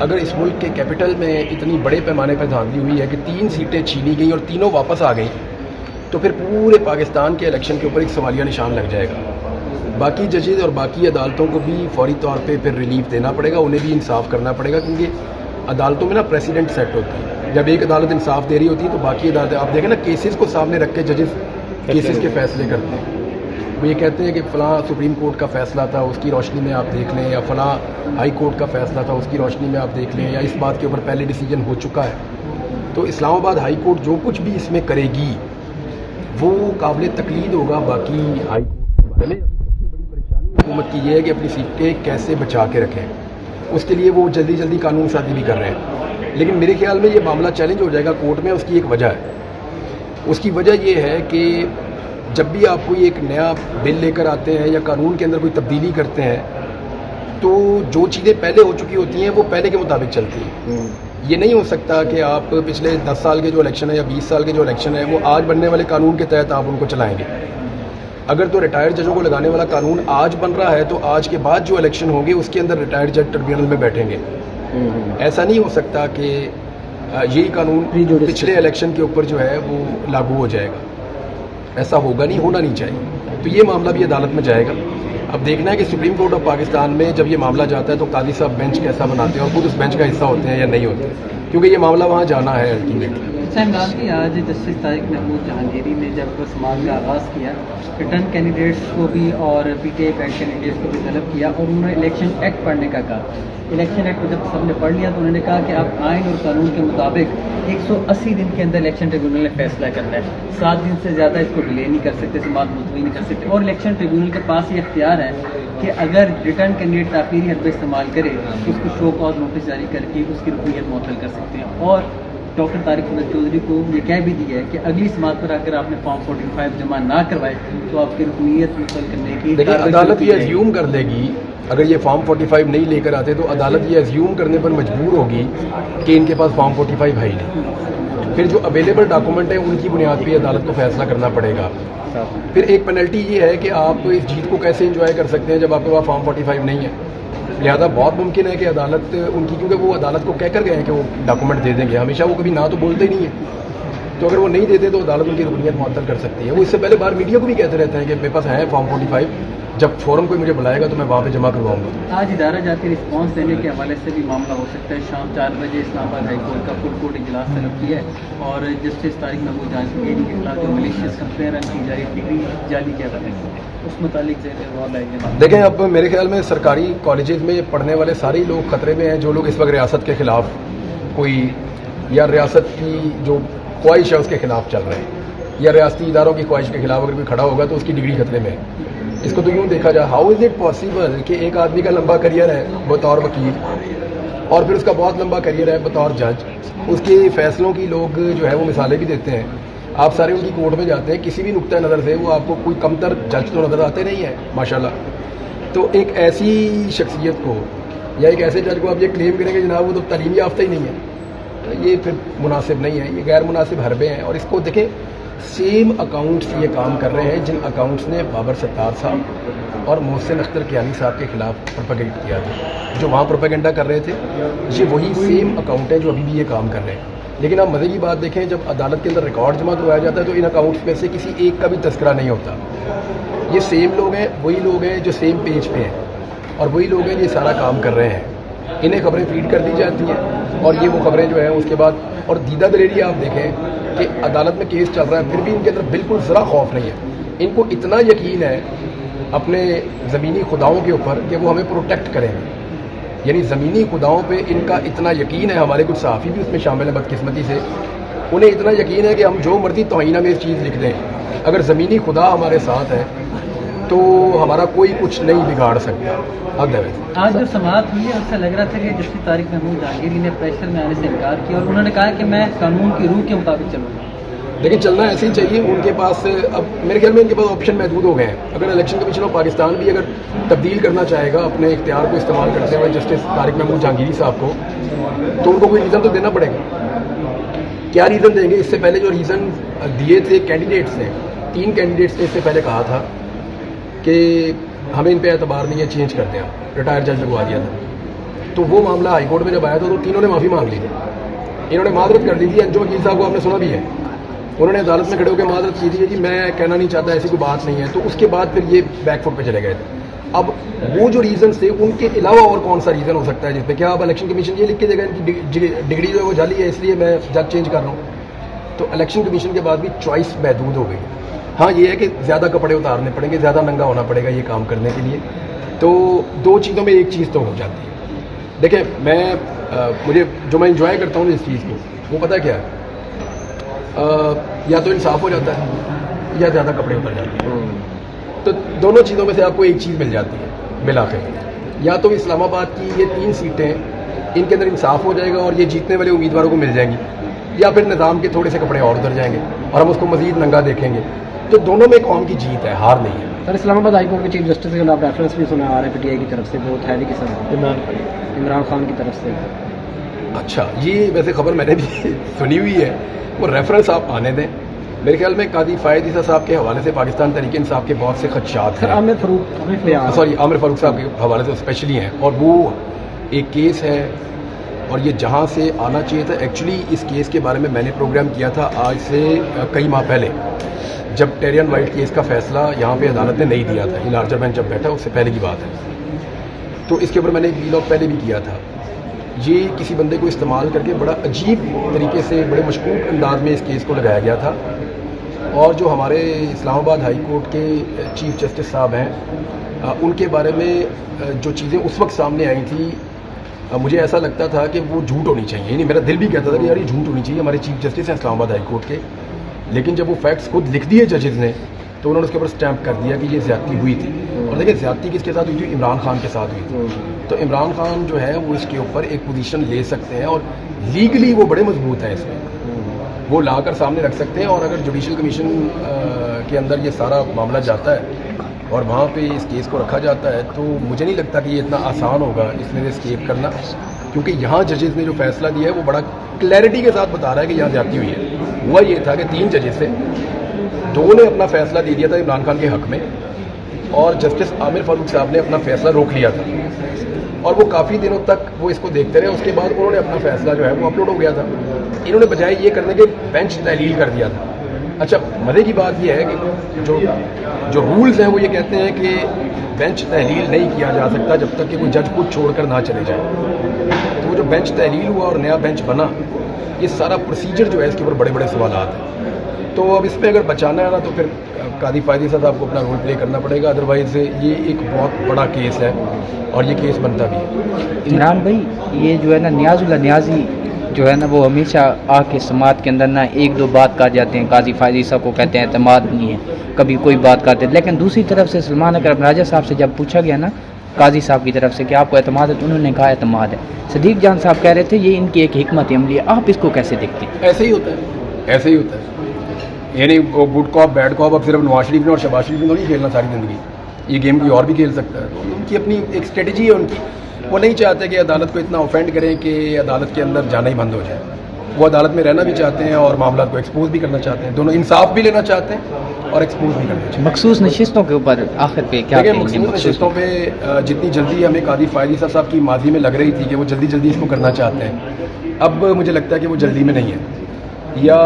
اگر اس ملک کے کیپٹل میں اتنی بڑے پیمانے پر دھاندلی ہوئی ہے کہ 3 سیٹیں چھینی گئیں اور تینوں واپس آ گئیں، تو پھر پورے پاکستان کے الیکشن کے اوپر ایک سوالیہ نشان لگ جائے گا۔ باقی ججز اور باقی عدالتوں کو بھی فوری طور پہ پھر ریلیف دینا پڑے گا، انہیں بھی انصاف کرنا پڑے گا، کیونکہ عدالتوں میں نا پریسیڈنٹ سیٹ ہوتی ہے۔ جب ایک عدالت انصاف دے رہی ہوتی ہے تو باقی عدالتیں، آپ دیکھیں نا کیسز کو سامنے رکھ کے ججز کیسز کے فیصلے کرتے ہیں۔ وہ یہ کہتے ہیں کہ فلاں سپریم کورٹ کا فیصلہ تھا، اس کی روشنی میں آپ دیکھ لیں، یا فلاں ہائی کورٹ کا فیصلہ تھا، اس کی روشنی میں آپ دیکھ لیں، یا اس بات کے اوپر پہلے ڈیسیجن ہو چکا ہے۔ تو اسلام آباد ہائی کورٹ جو کچھ بھی اس میں کرے گی وہ قابل تقلید ہوگا باقی ہائی کورٹ کے بارے میں۔ بڑی پریشانی حکومت کی یہ ہے کہ اپنی سیٹیں کیسے بچا کے رکھیں، اس کے لیے وہ جلدی جلدی قانون سازی بھی کر رہے ہیں، لیکن میرے خیال میں یہ معاملہ چیلنج ہو جائے گا کورٹ میں۔ اس کی ایک وجہ ہے، اس کی وجہ یہ ہے کہ جب بھی آپ کوئی ایک نیا بل لے کر آتے ہیں یا قانون کے اندر کوئی تبدیلی کرتے ہیں تو جو چیزیں پہلے ہو چکی ہوتی ہیں وہ پہلے کے مطابق چلتی ہیں۔ یہ نہیں ہو سکتا کہ آپ پچھلے 10 سال کے جو الیکشن ہے یا 20 سال کے جو الیکشن ہے وہ آج بننے والے قانون کے تحت آپ ان کو چلائیں گے۔ اگر تو ریٹائرڈ ججوں کو لگانے والا قانون آج بن رہا ہے تو آج کے بعد جو الیکشن ہوں گے اس کے اندر ریٹائرڈ جج ٹربیونل میں بیٹھیں گے۔ ایسا نہیں ہو سکتا کہ یہی قانون پچھلے الیکشن کے اوپر جو ہے وہ لاگو ہو جائے گا، ایسا ہوگا نہیں، ہونا نہیں چاہیے۔ تو یہ معاملہ بھی عدالت میں جائے گا۔ اب دیکھنا ہے کہ سپریم کورٹ آف پاکستان میں جب یہ معاملہ جاتا ہے تو قاضی صاحب بینچ کیسا بناتے ہیں اور خود اس بینچ کا حصہ ہوتے ہیں یا نہیں ہوتے، کیونکہ یہ معاملہ وہاں جانا ہے الٹیمیٹلی۔ عمران جی، آج جسٹس طارق محمود جہانگیری نے جب سماعت کا آغاز کیا، ریٹرن کینڈیڈیٹس کو بھی اور P T I back candidates کو بھی طلب کیا اور انہوں نے الیکشن ایکٹ پڑھنے کا کہا۔ الیکشن ایکٹ جب سب نے پڑھ لیا تو انہوں نے کہا کہ اب آئین اور قانون کے مطابق 180 دن کے اندر الیکشن ٹریبیونل نے فیصلہ کرنا ہے، 7 دن سے زیادہ اس کو ڈیلے نہیں کر سکتے، سماعت ملتوی نہیں کر سکتے، اور الیکشن ٹریبیونل کے پاس یہ اختیار ہے کہ اگر ریٹرن کینڈیڈیٹ تاخیری حربہ استعمال کرے تو اس کو شو کاز نوٹس جاری کر کے اس کی رکنیت معطل کر سکتے ہیں۔ اور ڈاکٹر طارق محمود چودھری کو یہ کہہ بھی دیا ہے کہ اگلی سماعت پر اگر آپ نے فارم 45 جمع نہ کروائے تو آپ کی رکنیت معطل کرنے کی عدالت یہ ایزیوم کر لے گی، اگر یہ فارم 45 نہیں لے کر آتے تو عدالت یہ ایزیوم کرنے پر مجبور ہوگی کہ ان کے پاس فارم 45 ہے ہی نہیں، پھر جو اویلیبل ڈاکومنٹ ہیں ان کی بنیاد پہ عدالت کو فیصلہ کرنا پڑے گا۔ پھر ایک پینلٹی یہ ہے کہ آپ اس جیت کو کیسے انجوائے کر سکتے ہیں جب آپ کے پاس فارم 45 نہیں ہے۔ لہذا بہت ممکن ہے کہ عدالت ان کی، کیونکہ وہ عدالت کو کہہ کر گئے ہیں کہ وہ ڈاکومنٹ دے دیں گے، ہمیشہ وہ کبھی نہ تو بولتے ہی نہیں ہیں، تو اگر وہ نہیں دیتے تو عدالت ان کی رکنیت معطل کر سکتی ہے۔ وہ اس سے پہلے باہر میڈیا کو بھی کہتے رہتے ہیں کہ میرے پاس ہے فارم 45، جب فوراً کوئی مجھے بلائے گا تو میں وہاں پہ جمع کرواؤں گا۔ آج ادارہ جاتی رسپانس دینے کے حوالے سے بھی معاملہ ہو سکتا ہے۔ شام 4 بجے اسلام آباد ہائی کورٹ کا فل کورٹ اجلاس طلب کیا ہے اور جسٹس طارق محمود جہانگیری کے خلاف جو ملیشیس کمپلین کی جا رہی ڈگری جعلی کیا کریں اس متعلق غور لائیں گے؟ دیکھیں، اب میرے خیال میں سرکاری کالجز میں پڑھنے والے سارے لوگ خطرے میں ہیں، جو لوگ اس وقت ریاست کے خلاف کوئی یا ریاست کی جو خواہش ہے اس کے خلاف چل رہے ہیں، یا ریاستی اداروں کی خواہش کے خلاف اگر کوئی کھڑا ہوگا تو اس کی ڈگری خطرے میں ہے۔ اس کو تو یوں دیکھا جائے، ہاؤ از اٹ پاسبل کہ ایک آدمی کا لمبا کریئر ہے بطور وکیل اور پھر اس کا بہت لمبا کریئر ہے بطور جج، اس کے فیصلوں کی لوگ جو ہے وہ مثالیں بھی دیتے ہیں، آپ سارے ان کی کورٹ میں جاتے ہیں، کسی بھی نقطۂ نظر سے وہ آپ کو کوئی کمتر جج تو نظر آتے نہیں ہیں ماشاءاللہ۔ تو ایک ایسی شخصیت کو یا ایک ایسے جج کو آپ یہ کلیم کریں کہ جناب وہ تو تعلیم یافتہ ہی نہیں ہے، یہ پھر مناسب نہیں ہے، یہ غیر مناسب حربے ہیں۔ اور اس کو دیکھیں، سیم اکاؤنٹس یہ کام کر رہے ہیں جن اکاؤنٹس نے بابر ستار صاحب اور محسن اختر کیانی صاحب کے خلاف پروپیگنڈ کیا تھا، جو وہاں پروپیگنڈا کر رہے تھے، یہ وہی سیم اکاؤنٹ ہیں جو ابھی بھی یہ کام کر رہے ہیں۔ لیکن آپ مزے کی بات دیکھیں، جب عدالت کے اندر ریکارڈ جمع کروایا جاتا ہے تو ان اکاؤنٹس میں سے کسی ایک کا بھی تذکرہ نہیں ہوتا۔ یہ سیم لوگ ہیں، وہی لوگ ہیں جو سیم پیج پہ ہیں اور وہی لوگ ہیں یہ سارا کام کر رہے ہیں، انہیں خبریں فیڈ کر دی جاتی ہیں اور یہ وہ خبریں جو ہیں اس کے بعد، اور دیدہ دلیری آپ دیکھیں کہ عدالت میں کیس چل رہا ہے پھر بھی ان کے اندر بالکل ذرا خوف نہیں ہے، ان کو اتنا یقین ہے اپنے زمینی خداؤں کے اوپر کہ وہ ہمیں پروٹیکٹ کریں گے، یعنی زمینی خداؤں پہ ان کا اتنا یقین ہے۔ ہمارے کچھ صحافی بھی اس میں شامل ہیں بدقسمتی سے، انہیں اتنا یقین ہے کہ ہم جو مرضی توہین میں چیز لکھ دیں، اگر زمینی خدا ہمارے ساتھ ہے تو ہمارا کوئی کچھ نہیں بگاڑ سکتا۔ آج جو سماعت ہوئی ہے اس سے لگ رہا تھا کہ جسٹس طارق محمود جہانگیری نے پریشر میں آنے سے انکار کیا اور انہوں نے کہا کہ میں قانون کی روح کے مطابق چلوں گا۔ لیکن چلنا ایسے ہی چاہیے، ان کے پاس اب میرے خیال میں ان کے پاس آپشن محدود ہو گئے ہیں۔ اگر الیکشن کمیشن آف پاکستان بھی اگر تبدیل کرنا چاہے گا اپنے اختیار کو استعمال کرتے ہوئے جسٹس طارق محمود جہانگیری صاحب کو، تو ان کو کوئی ریزن تو دینا پڑے گا۔ کیا ریزن دیں گے؟ اس سے پہلے جو ریزن دیے تھے کینڈیڈیٹس نے، 3 کینڈیڈیٹس نے اس سے پہلے کہا تھا کہ ہمیں ان پہ اعتبار نہیں ہے، چینج کرتے ہیں، ریٹائر جج لگوا دیا تھا۔ تو وہ معاملہ ہائی کورٹ میں جب آیا تھا تو تینوں نے معافی مانگ لی تھی. انہوں نے معذرت کر دی تھی. انجم وکیل صاحب کو آپ نے سنا بھی ہے, انہوں نے عدالت میں کھڑے ہو کے معذرت کی تھی کہ میں کہنا نہیں چاہتا, ایسی کوئی بات نہیں ہے. تو اس کے بعد پھر یہ بیک فٹ پہ چلے گئے تھے. اب وہ جو ریزنس تھے ان کے علاوہ اور کون سا ریزن ہو سکتا ہے جس پہ کیا اب الیکشن کمیشن یہ لکھ کے دے گا ان کی ڈگری جو ہے وہ جعلی ہے اس لیے میں جج چینج کر رہا ہوں. تو الیکشن کمیشن کے بعد بھی چوائس محدود ہو گئی. ہاں یہ ہے کہ زیادہ کپڑے اتارنے پڑیں گے, زیادہ ننگا ہونا پڑے گا یہ کام کرنے کے لیے. تو دو چیزوں میں ایک چیز تو ہو جاتی ہے. دیکھیں مجھے جو میں انجوائے کرتا ہوں اس چیز کو وہ پتہ کیا ہے, یا تو انصاف ہو جاتا ہے یا زیادہ کپڑے اتر جاتے ہیں. تو دونوں چیزوں میں سے آپ کو ایک چیز مل جاتی ہے بالآخر. یا تو اسلام آباد کی یہ 3 سیٹیں ان کے اندر انصاف ہو جائے گا اور یہ جیتنے والے امیدواروں کو مل جائیں گی, یا پھر نظام کے تھوڑے سے کپڑے اور اتر جائیں گے اور ہم اس کو مزید ننگا دیکھیں گے. تو دونوں میں قوم کی جیت ہے, ہار نہیں ہے. سر اسلام آباد ہائی کورٹ کے چیف جسٹس کے خلاف ریفرنس بھی سنا آ رہا ہے پی ٹی آئی کی طرف سے, بہت ہیوی قسم عمران خان کی طرف سے. اچھا, یہ ویسے خبر میں نے بھی سنی ہوئی ہے. وہ ریفرنس آپ آنے دیں. میرے خیال میں قاضی فائد عیسیٰ صاحب کے حوالے سے پاکستان تحریک انصاف کے بہت سے خدشات ہیں. عامر فاروق صاحب کے حوالے سے اسپیشلی ہیں, اور وہ ایک کیس ہے اور یہ جہاں سے آنا چاہیے تھا. ایکچولی اس کیس کے بارے میں نے پروگرام کیا تھا آج سے کئی ماہ پہلے, جب ٹیرین وائٹ کیس کا فیصلہ یہاں پہ عدالت نے نہیں دیا تھا. یہ لارجر بینچ جب بیٹھا اس سے پہلے کی بات ہے. تو اس کے اوپر میں نے ایک ویلاگ پہلے بھی کیا تھا. یہ کسی بندے کو استعمال کر کے بڑا عجیب طریقے سے بڑے مشکوک انداز میں اس کیس کو لگایا گیا تھا. اور جو ہمارے اسلام آباد ہائی کورٹ کے چیف جسٹس صاحب ہیں ان کے بارے میں جو چیزیں اس وقت سامنے آئی تھیں مجھے ایسا لگتا تھا کہ وہ جھوٹ ہونی چاہیے. یعنی میرا دل بھی کہتا تھا کہ یار یہ جھوٹ ہونی چاہیے. ہمارے چیف جسٹس ہیں اسلام آباد ہائی کورٹ کے, لیکن جب وہ فیکٹس خود لکھ دیے ججز نے تو انہوں نے اس کے اوپر اسٹیمپ کر دیا کہ یہ زیادتی ہوئی تھی. اور دیکھیں زیادتی کس کے ساتھ ہوئی تھی, عمران خان کے ساتھ ہوئی تھی. تو عمران خان جو ہے وہ اس کے اوپر ایک پوزیشن لے سکتے ہیں اور لیگلی وہ بڑے مضبوط ہیں, اس میں وہ لا کر سامنے رکھ سکتے ہیں. اور اگر جوڈیشل کمیشن کے اندر یہ سارا معاملہ جاتا ہے اور وہاں پہ اس کیس کو رکھا جاتا ہے تو مجھے نہیں لگتا کہ یہ اتنا آسان ہوگا اس میں سے اسکیپ کرنا, کیونکہ یہاں ججز نے جو فیصلہ دیا ہے وہ بڑا کلیئرٹی کے ساتھ بتا رہا ہے کہ یہاں زیادتی ہوئی ہے. ہوا یہ تھا کہ 3 ججز تھے, 2 نے اپنا فیصلہ دے دیا تھا عمران خان کے حق میں اور جسٹس عامر فاروق صاحب نے اپنا فیصلہ روک لیا تھا. اور وہ کافی دنوں تک وہ اس کو دیکھتے رہے. اس کے بعد انہوں نے اپنا فیصلہ جو ہے وہ اپلوڈ ہو گیا تھا. انہوں نے بجائے یہ کرنے کے بینچ تحلیل کر دیا تھا. اچھا, مزے کی بات یہ ہے کہ جو رولز ہیں وہ یہ کہتے ہیں کہ بینچ تحلیل نہیں کیا جا سکتا جب تک کہ کوئی جج خود چھوڑ کر نہ چلے جائے. تو وہ جو بینچ تحلیل ہوا اور نیا بینچ بنا, یہ سارا پروسیجر جو ہے اس کے اوپر بڑے بڑے سوالات ہیں. تو اب اس پہ اگر بچانا ہے نا تو پھر قاضی فائد عیسیٰ صاحب کو اپنا رول پلے کرنا پڑے گا. ادروائز یہ ایک بہت بڑا کیس ہے اور یہ کیس بنتا بھی ہے. عمران بھائی, یہ جو ہے نا نیاز اللہ نیازی جو ہے نا وہ ہمیشہ آ کے سماعت کے اندر نا 1-2 بات کر جاتے ہیں. قاضی فائد عیسیٰ کو کہتے ہیں اعتماد نہیں ہے, کبھی کوئی بات کرتے ہیں. لیکن دوسری طرف سے سلمان اکرم راجہ صاحب سے جب پوچھا گیا نا قاضی صاحب کی طرف سے کہ آپ کو اعتماد ہے, تو انہوں نے کہا اعتماد ہے. صدیق جان صاحب کہہ رہے تھے یہ ان کی ایک حکمت عملی ہے. آپ اس کو کیسے دیکھتے ہیں؟ ایسے ہی ہوتا ہے, ایسے ہی ہوتا ہے. یعنی وہ گڈ کاپ بیڈ کاپ اب صرف نواز شریف نے اور شہباز شریف نے نہیں کھیلنا ساری زندگی. یہ گیم کوئی اور بھی کھیل سکتا ہے. تو ان کی اپنی ایک اسٹریٹجی ہے ان کی. وہ نہیں چاہتے کہ عدالت کو اتنا اوفینڈ کریں کہ عدالت کے اندر جانا ہی بند ہو جائے. وہ عدالت میں رہنا بھی چاہتے ہیں اور معاملات کو ایکسپوز بھی کرنا چاہتے ہیں. دونوں انصاف بھی لینا چاہتے ہیں اور ایکسپوز بھی کرنا چاہتے ہیں. مخصوص نشستوں کے اوپر آخر پہ کیا کہیں گے؟ مخصوص نشستوں پہ جتنی جلدی ہمیں قاضی فائد عیسیٰ صاحب کی ماضی میں لگ رہی تھی کہ وہ جلدی جلدی اس کو کرنا چاہتے ہیں, اب مجھے لگتا ہے کہ وہ جلدی میں نہیں ہے, یا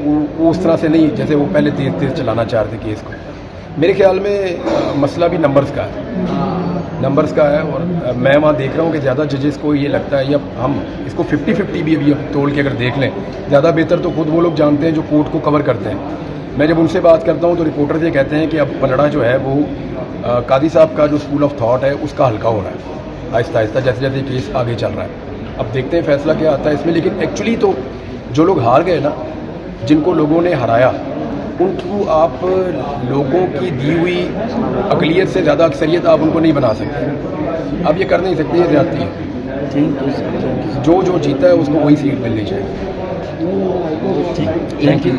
وہ اس طرح سے نہیں جیسے وہ پہلے تیز تیز چلانا چاہ رہے تھے کیس کو. میرے خیال میں مسئلہ بھی نمبرز کا ہے. اور میں وہاں دیکھ رہا ہوں کہ زیادہ ججز کو یہ لگتا ہے, یا ہم اس کو 50-50 بھی ابھی توڑ کے اگر دیکھ لیں, زیادہ بہتر تو خود وہ لوگ جانتے ہیں جو کورٹ کو کور کرتے ہیں. میں جب ان سے بات کرتا ہوں تو رپورٹر یہ کہتے ہیں کہ اب پلڑا جو ہے وہ قاضی صاحب کا جو اسکول آف تھاٹ ہے اس کا ہلکا ہو رہا ہے آہستہ آہستہ جیسے جیسے کیس آگے چل رہا ہے. اب دیکھتے ہیں فیصلہ کیا آتا ہے اس میں. لیکن ایکچولی تو جو لوگ ہار گئے نا, جن کو لوگوں نے ہرایا, ان کو آپ لوگوں کی دی ہوئی اقلیت سے زیادہ اکثریت آپ ان کو نہیں بنا سکتے. اب یہ کر نہیں سکتے, یہ زیادتی ہے. جو جیتا ہے اس کو وہی سیٹ ملنی چاہیے. Thank you.